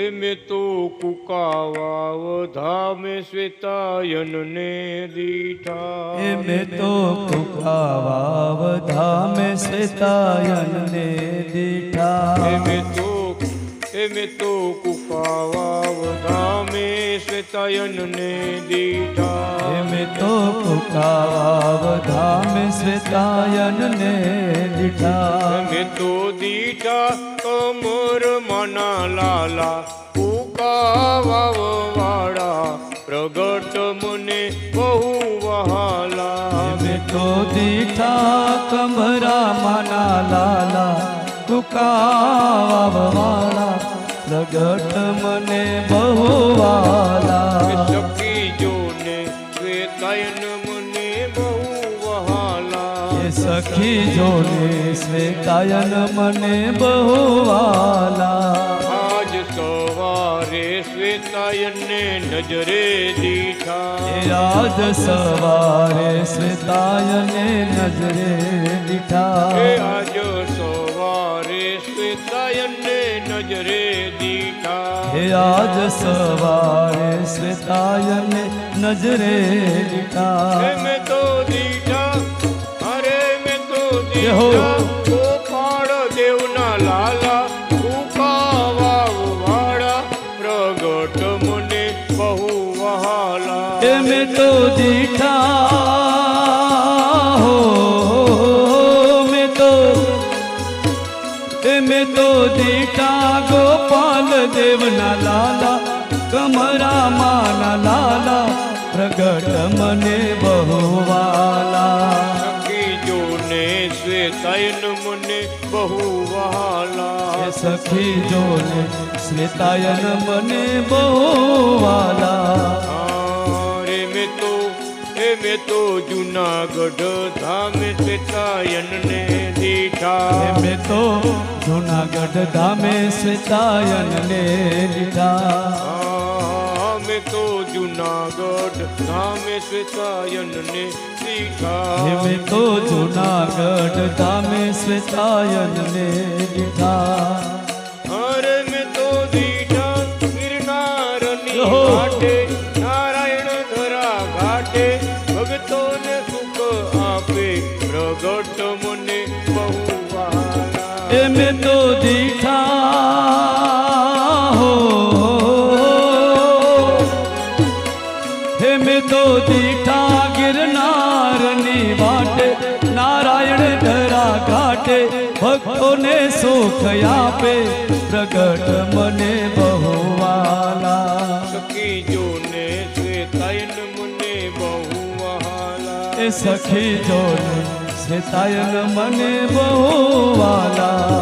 એમે તો કુકાવાવ ધામે શ્વેતાયન ને દીઠા. એમે તો કુકાવાવ ધામે શ્વેતાયન ને દીઠા. એમે તો કુકાવાવ ધામે શ્વેતાયન ને દીઠા. એમે તો કુકાવાવ ધામે શ્વેતાયન ને દીઠા. એમે તો દીઠા કમર મના લાલા કુકાવાવ વાળા પ્રગટ મને બહુ વહાલા. એમે તો દીઠા કમરા માના લાલા કુકાવાવ વાળા પ્રગટ મને બહુ વાલા. સખી જોને શ્વેતાયન મને બહુ વહાલા. સખી જોને શ્વેતાયન મને બહુ વાલા. આજ સવારે શ્વેતાયન ને નજરે દીઠા. આજ સવારે શ્વેતાયને નજરે દીઠા. આજ સવારે શ્વેતાયન ને નજરે દીઠા. આજ સવારે શ્વેતાયને નજરે દીઠા. મેં તો દીઠા અરે મેં તો દીઠા ગોપાળ દેવના લાલા કુકાવાવ વાળા પ્રગટ મને બહુ વહાલા. એમે તો દીઠા હો મેં તો દીઠા ગોપાલ દેવના લાલા કમરા માના લાલા પ્રગટ મને બહુ વાલા. સખી જોને શ્વેતાયન મને બહુ વહાલા. સખી જોને શ્વેતાયન મને બહુ વાલા. મેં તો જુનાગઢ ધામે શ્વેતાયન ને દીઠા. મેં તો જુનાગઢ ધામે શ્વેતાયન ને દીઠા. મેં તો જુનાગઢ ધામે શ્વેતાયન ને દીઠા. મેં તો જુનાગઢ ધામે શ્વેતાયન ને દીઠા. અરે મેં તો દીઠા ગિરનારની ઘાટે નારાયણ ધરા ઘાટે ભગતોને સુખ આપે પ્રગટ મને બહુ વહાલા. મેં તો દીઠા હો મેં તો દીઠા ગિરનારની વાટે નારાયણ ધરા ઘાટે ભક્તોને સુખ આપે પ્રગટ મને બહુ વાલા. સખી જોને શ્વેતાયન મને બહુ વહાલા. સખી જોને શ્વેતાયન મને બહુ વાલા.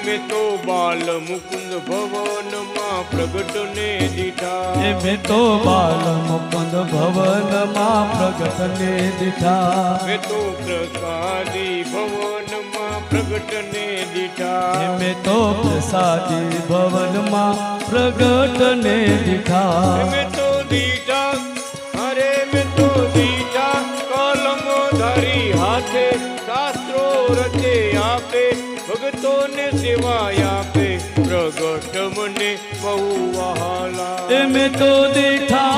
મેં તો બાલ મુકુંદ ભવનમાં પ્રગટ ને દીઠા. મેં તો બાલ મુકુંદ ભવનમાં પ્રગટ ને દીઠા. મેં તો પ્રસાદી ભવનમાં પ્રગટ ને દીઠા. મેં તો પ્રસાદી ભવનમાં પ્રગટ ને દીઠા. મેં તો દીઠા અરે મેં તો દીઠા કલમ ધરી હાથે શાસ્ત્રો રચે આપે ભગતોને સેવાય આપે પ્રગટ મને બહુ વહાલા. મેં તો દીઠા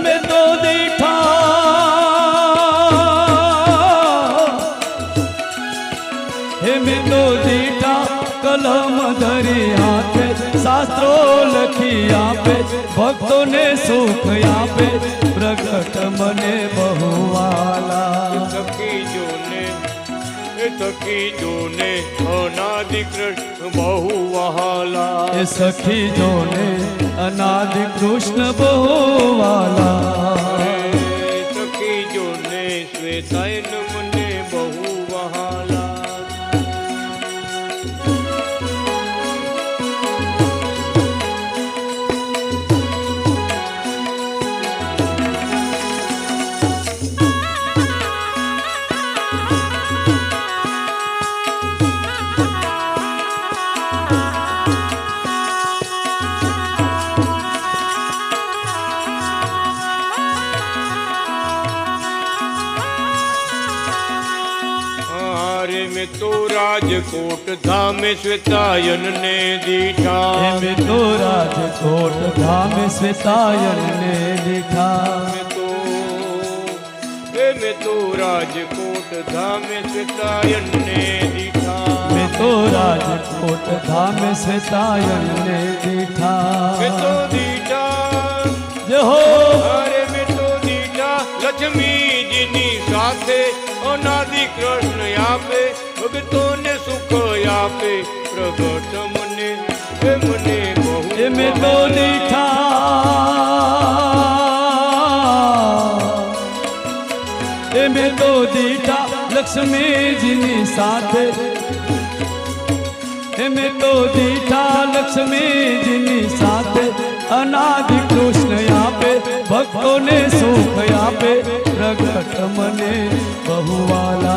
મેં તો દીઠા મેં તો દીઠા કલમ ધરી હાથે શાસ્ત્રો લખી આપે ભક્તોને સુખ આપે પ્રગટ મને બહુ વાલા. સખી જોને અનાદિ કૃષ્ણ બહુ વહાલા. સખી જોને અનાદિ કૃષ્ણ બહુ વાલા. સખી જોને શ્વેતાયન મને બહુ વહાલા. अरे मैं तो राजकोट धाम श्वेतायन ने दीठा में तो राजकोट धाम श्वेतायन ने दीठा मैं तो राजकोट धाम श्वेतायन ने दीठा मैं तो राजकोट धाम श्वेतायन ने दीठा मैं तो दीठा जय हो अरे मैं तो दीठा लक्ष्मी जीनी साथे अनादि कृष्ण यापे भक्तों ने सुख यापे प्रगट मने बहु में तो दीठा में तो दीठा लक्ष्मी जीनी साथे में तो दीठा लक्ष्मी जीनी साथे अनादि कृष्ण यापे भक्तों ने सुख यापे प्रगट मने बहुवाला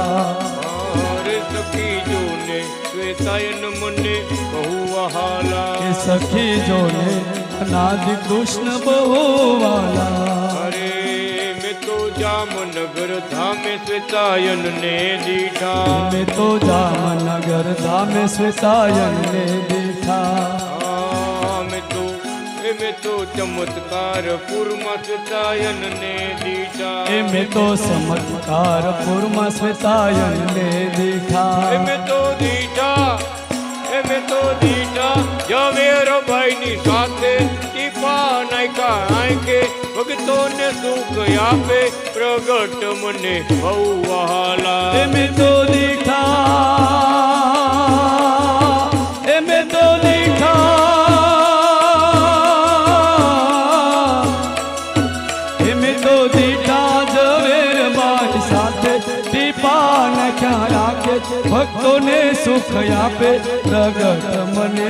अरे सखी जो ने श्वेतायन मने बहुवहाला सखी जो ने अनादि कृष्ण बहुवाला अरे मैं तो जामनगर धाम श्वेतायन ने दीठा मैं तो जामनगर धाम श्वेतायन ने दीठा मैं तो चमत्कारपुर में श्वेतायन ने दीठा मैं तो चमत्कारपुर में श्वेतायन ने दीठा मैं तो दीठा मैं तो दीठा जवेर भाई नी साथे टीपा नायका आके भक्तों ने सुख यापे प्रगट मने बहुवहाला मैं तो दीठा मैं तो दीठा मैं तो दीठा जवेर भाई साथे टीपा नायका आके भक्तों ने सुख यापे प्रगट मने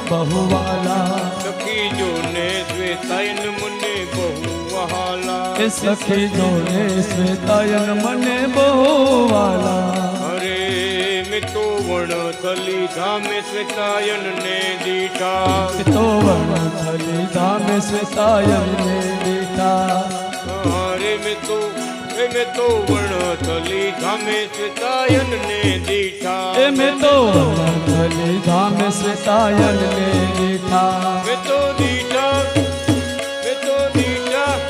बहुवाला सखी जो ने श्वेतायन मने बहुवहाला सखी जो ने श्वेतायन मने बहुवाला अरे मैं तो वनथली धाम श्वेतायन ने दीठा तो वनथली धाम श्वेतायन ने दीठा अरे मैं तो वनथली धाम श्वेतायन ने दीठा मैं तो वनथली धाम श्वेतायन ने दीठा मैं तो दीठा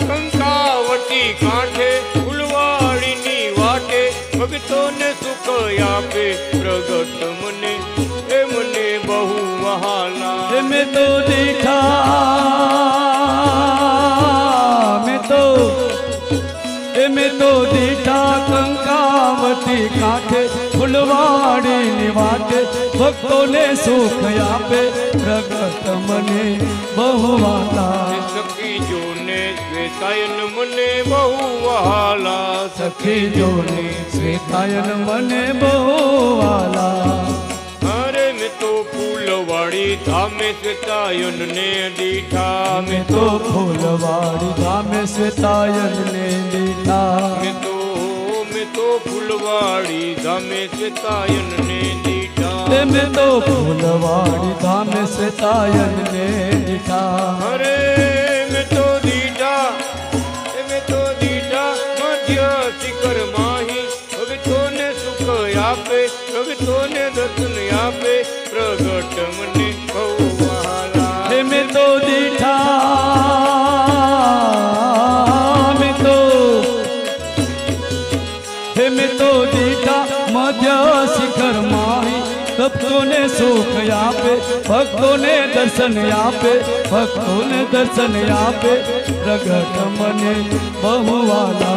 कंकावटी कांठे फुलवाड़ी नी वाटे भक्तों ने सुख यापे प्रगट मने बहुवहाला मैं तो दीठा मैं तो दीठा कंकावती कांठे फुलवाड़ी निवाटे भक्तों ने सुख यापे प्रगट मने बहुवाला सखी जो ने श्वेतायन मने बहुवहाला सखी जो ने श्वेतायन मने बहुवाला अरे मैं तो फूलवाड़ी धाम श्वेतायन ने दीठा मैं तो फूलवाड़ी धाम श्वेतायन ने दीठा मैं तो फूलवाड़ी धाम श्वेतायन ने दीठा मैं तो फूलवाड़ी धाम श्वेतायन ने दीठा अरे मैं तो दीठा मध्य शिखर माही भक्तों ने सुख यापे भक्तों ने दर्शन यापे प्रगट मने बहुवहाला मैं तो दीठा मैं तो दीठा मध्य शिखर माही भक्तों ने सुख यापे भक्तों ने दर्शन यापे भक्तों ने दर्शन यापे प्रगट मने बहुवाला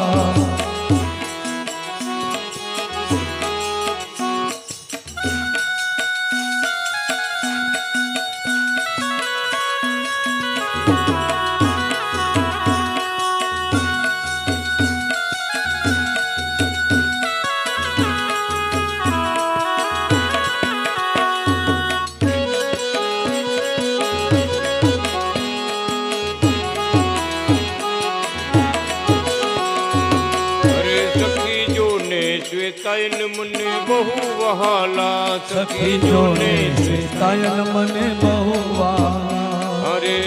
श्वेतायन मने बहुवहाला सखी जो ने श्वेतायन मने बहुवाला अरे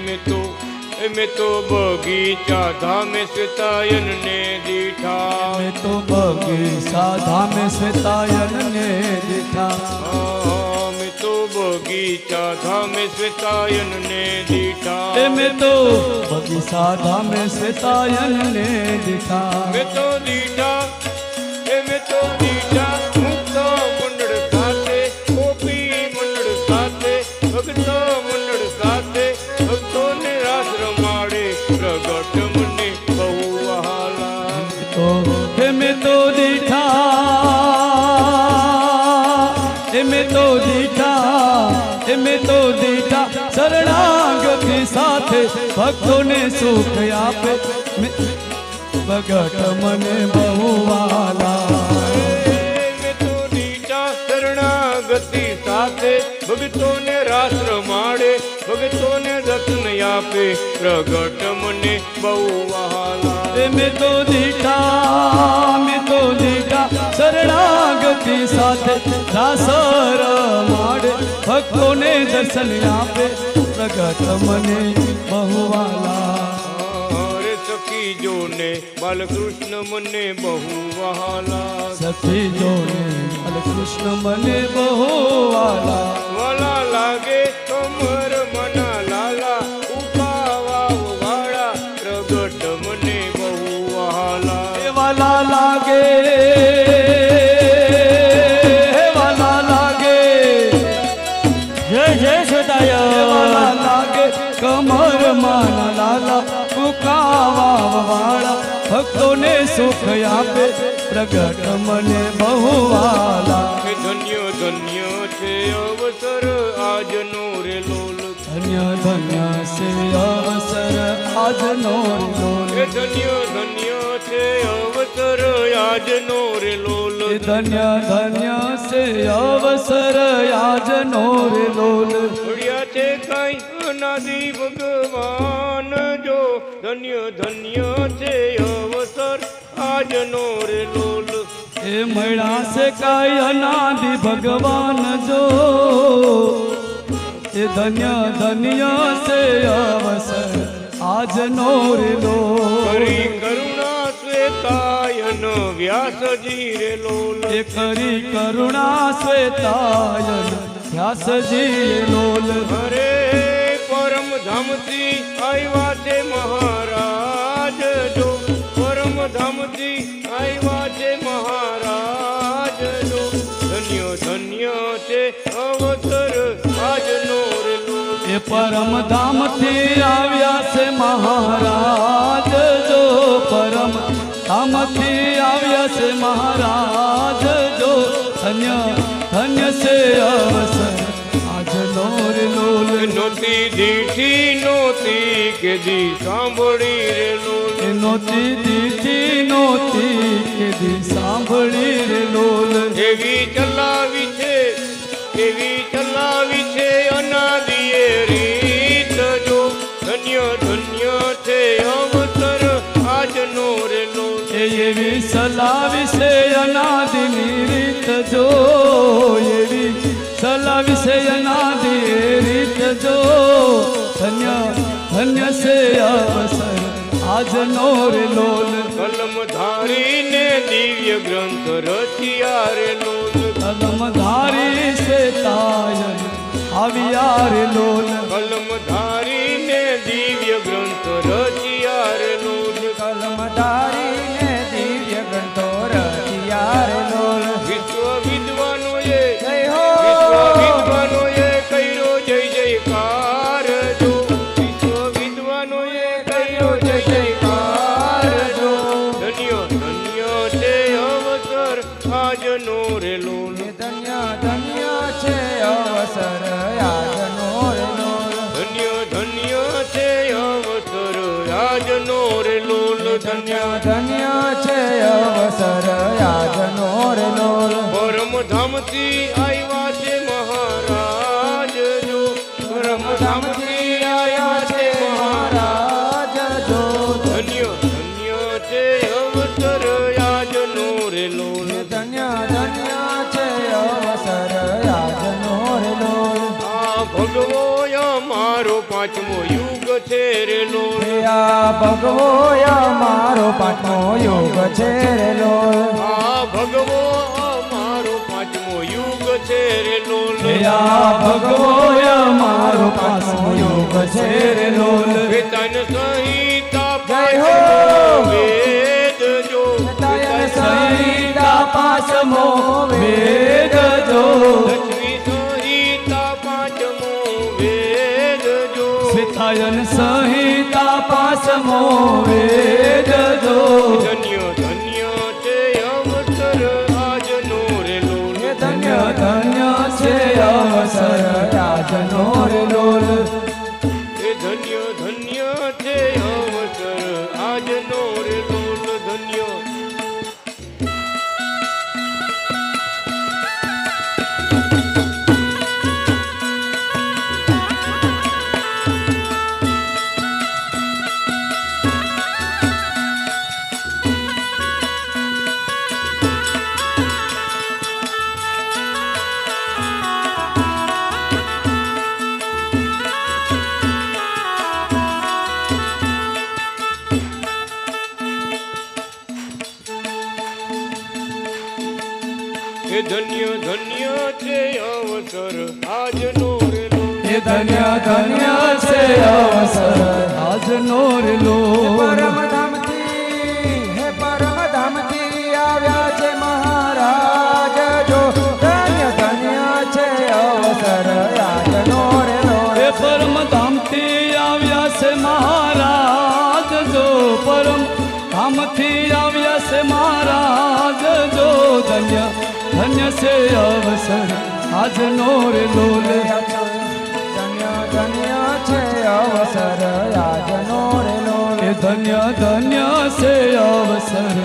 मैं મેં તો બગીચા ધામે શ્વેતાયન ને દીઠા મેં તો બગીચા ધામે શ્વેતાયન ને દીઠા મેં તો બગીચા ધામે શ્વેતાયન ને દીઠા મેં તો બગીચા ધામે શ્વેતાયન ને દીઠા મેં તો દીઠા મેં તો દીઠા મુક્ત મંડળ સાથે ગોપી મંડળ સાથે ભક્તો મંડળ સાથે ભક્તોને રાસ રમાડે પ્રગટ મને બહુ વહાલા તો મેં તો દીઠા મેં તો દીઠા મેં તો દીઠા શરણાગતિ સાથે ભક્તોને સુખ આપે ભગત મને બહુ વાલા મેં તો દીઠા શરણાગતિ સાથે ભક્તોને રાસ રમાડે ભક્તોને દર્શન આપે પ્રગટ મને બહુ વહાલા મેં તો દીઠા શરણાગતિ સાથે રાસ રમાડે ભક્તોને દર્શન આપે પ્રગટ મને બહુ વાલા સખી જોને બાલકૃષ્ણ મને બહુ વહાલા સખી જોને બાલકૃષ્ણ મને બહુ વાલા વાલા લાગે કમર મના લાલા ઉપાવા વાળા પ્રગટ મને બહુ વહાલા વાલા લાગે જય જય સદાય વાલા લાગે કમર માના લાલા પુકાવા વાળા ભક્તોને સુખ આપે પ્રગટ મને બહુ વાલા ધન્ય ધન્ય છે અવસર આજનો રે લોલ ધન્ય ધન્ય છે અવસર આજનો લોલ ધન્ય ધન્ય છે અવસર આજનો રે લોલ ધન્ય ધન્ય છે અવસર આજનો રે લોલ છોડ્યા છે કઈ અનાદિ ભગવાન જો ધન્ય ધન્ય છે અવસર આજનો રે લોલ એ મળ્યા છે કાંઈ અનાદિ ભગવાન જો એ ધન્ય ધન્ય છે અવસર આજનો રે લોલ કરી કરુણા શ્વેતાયન વ્યાસજી રે લોલ એ કરી કરુણા શ્વેતાયન વ્યાસજી લોલ અરે પરમ ધામથી આવ્યા છે મહારાજ જો પરમ ધામથી આવ્યા છે મહારાજ જો ધન્ય ધન્ય છે અવસર આજનો રે લોલ એ પરમ ધામથી આવ્યા છે મહારાજ જો પરમ ધામથી આવ્યા છે મહારાજ જો ધન્ય ધન્ય છે અવસર આજનો રે લોલ નોતી દીઠી નોતી કે દી સાંભળી રે લોલ એ નોતી દીઠી નોતી કે દી સાંભળી રે લોલ એવી ચલાવી છે અનાદિએ રીત જો ધન્ય ધન્ય છે અવસર આજનો રે લોલ એવી સલાવી છે અનાદિની રીત જો એવી સલાવી છે અનાદિ રીત જો ધન્ય ધન્ય છે અવસર આજનો રે લોલ કલમ ધારીને દિવ્ય ગ્રંથ રચિયા રે લોલ કલમ ધારી શ્વેતાયન આવ્યા રે લોલ કલમ ધારીને દિવ્ય ગ્રંથ રચિયા રે લોલ કલમ ધારીને દિવ્ય ગ્રંથો રચિયા રે લોલ વિશ્વ વિદ્વાનોએ જય હો કર્યો જય જયકાર જો વિશ્વ વિદ્વાનોએ કર્યો જય જયકાર જો ધન્ય ધન્ય છે અવસર આજનો રે લોલ ધન્ય ધન્ય છે અવસર આજનો રે લોલ ધન્ય ધન્ય છે અવસર આજનો રે લોલ ધન્ય ધન્ય છે અવસર આજનો રે લોલ પરમ ધામથી આવ્યા છે મહારાજ જો પરમ ધામથી આવ્યા છે મહારાજ જો ધન્ય ધન્ય છે અવસર આજનો રે લોલ ધન્ય ધન્ય છે અવસર આજનો રે લોલ આ ભગવો અમાર અમારો પાંચમો યુગ છે રે લોલ. આ ભગવો અમારો પાંચમો યોગ છે રે લોલ. આ ભગવો અમારો પાંચમો યુગ છે રે લોલ. આ ભગવો અમારો પાંચમો યોગ છે રે લોલ. વેતન સંહિતા જય હો. વેદ જો. સંહિતા પાંચમો વેદ જો. લક્ષ્મી સંહિતા પાંચમો વેદ જો. શ્વેતાયન સંહિતા પાંચમો વેદ જો. ધન્ય ધન્ય છે અવસર આજનો રે લોલ. ધન્ય ધન્ય છે અવસર આજનો રે લોલ. એ ધન્ય ધન્ય છે અવસર આજનો રે લોલ. ધન્ય એ ધન્ય ધન્ય છે અવસર આજનો રે લોલ. એ ધન્ય ધન્ય છે અવસર આજનો રે લોલ. પરમધામથી હે પરમધામથી આવ્યા છે મહારાજ જો. ધન્ય ધન્ય છે અવસર આજનો રે લોલ. એ પરમધામથી આવ્યા છે મહારાજ જો. પરમ ધામથી આવ્યા છે મહારાજ જો. ધન્ય ધન્ય છે અવસર આજનો રે લોલ. ધન્ય ધન્ય છે અવસર આજનો રે લોલ. એ ધન્ય ધન્ય છે અવસર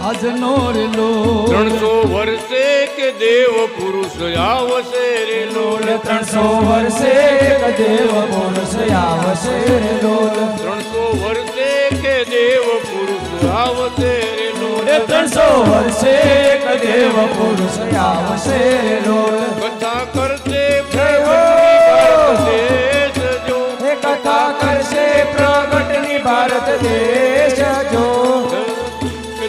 આજનો રે લોલ. 300 વર્ષે કે દેવ પુરુષ આવશે રે લોલ. 300 વર્ષે એક દેવ પુરુષ આવશે રે લોલ. 300 વર્ષે કે દેવ પુરુષ આવશે રે લોલ. એ 300 વર્ષે એક દેવ પુરુષ આવશે રે લોલ. કથા કરશે જય હો. ભારત દેશ જો. એ કથા કરશે પ્રગટની ભારત દેશ જો.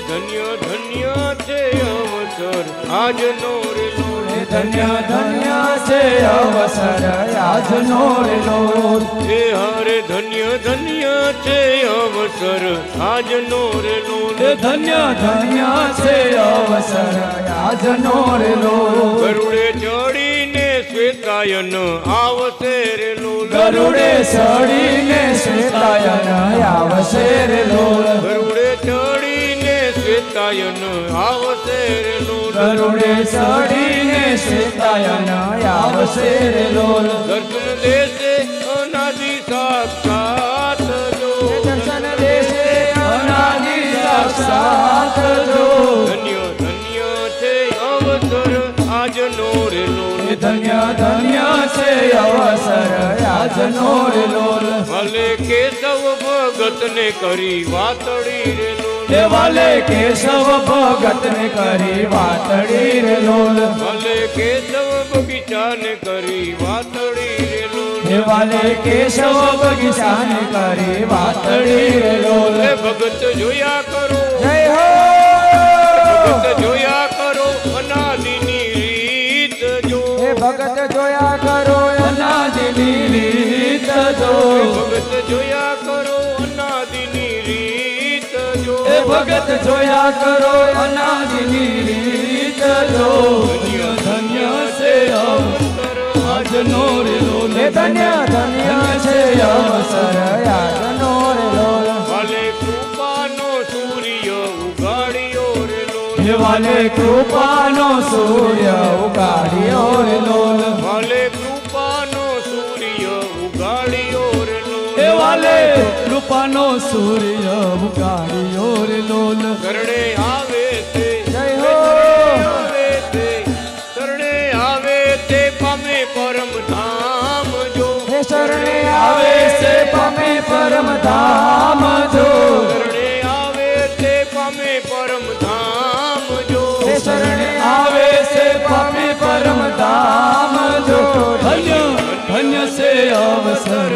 ધન્ય ધન્ય છે અવસર આજનો રે લોલ. એ ધન્ય ધન્ય છે અવસર આજનો રે લોલ. હે હરે ધન્ય ધન્ય છે અવસર આજનો રે લોલ. એ ધન્ય ધન્ય છે અવસર આજનો રે લોલ. ગરુડે ચડીને શ્વેતાયન આવશે રે લોલ. ગરુડે ચડીને શ્વેતાયન આવશે રે લોલ. ગરુડે ચડીને શ્વેતાયન આવશે રે લોલ. ગરુડે ચડીને શ્વેતાયન આવશે રે લોલ. દર્શન દેશે અનાદિ સાક્ષાત જો. દર્શન દેશે અનાદિ સાક્ષાત જો. ધન્ય ધન્ય છે અવસર આજનો રે લોલ. એ ધન્ય ધન્ય છે અવસર આજનો રે લોલ. ભલે કેશવ ભગતને કરી વાતડી રે લોલ. એ વાલે કેશવ ભગતને કરી વાતડી રે લોલ. ભલે કેશવ બગીચાને કરી વાતડી રે લોલ. એ વાલે કેશવ બગીચાને કરી વાતડી રે લોલ. એ ભગત જોયા કરો. જય હો. ભગત જોયા કરો અનાદિની રીત જો. એ ભગત જોયા કરો અનાદિની રીત જો. ભગત જોયા કરો અનાદિની રીત જો. એ ભગત જોયા કરો અનાદિની રીત જો. ધન્ય ધન્ય છે અવસર આજનો રે લોલ. એ ધન્ય ધન્ય છે અવસર આજનો રે લોલ. ભલે કૃપાનો સૂર્ય ઉગાડ્યો રે લોલ. એ વાલે કૃપાનો સૂર્ય ઉગાડ્યો રે લોલ. ભલે કૃપાનો સૂર્ય ઉગાડ્યો રે લોલ. એ વાલે કૃપાનો સૂર્ય ઉગાડ્યો રે લોલ. શરણે આવે તે જય હો. આવે તે શરણે આવે તે પામે પરમ ધામ જો. હે શરણે આવે છે પામે પરમ ધામ જો. શરણે આવે તે પામે પરમ ધામ જો. હે શરણે આવે છે પામે પરમ ધામ જો. ધન્ય ધન્ય છે અવસર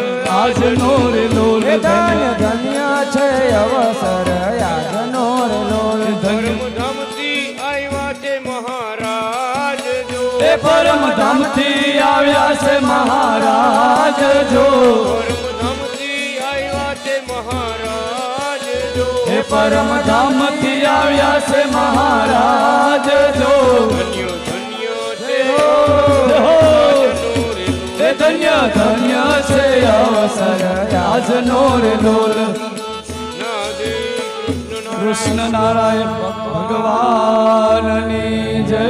આજનો રે લોલ એ ધન્ય ધન્ય ધન્ય છે અવસર આજનો રે લોલ પરમધામથી આવ્યા છે મહારાજ જો એ પરમ ધામથી આવ્યા છે મહારાજ જો પરમધામથી આવ્યા છે મહારાજ જો એ પરમ ધામથી આવ્યા છે મહારાજ જો ધન્ય ધન્ય છે હો. આજનો રે એ ધન્ય ધન્ય છે અવસર આજનો રે લોલ નાદે કૃષ્ણ કૃષ્ણ નારાયણ ભગવાનની જય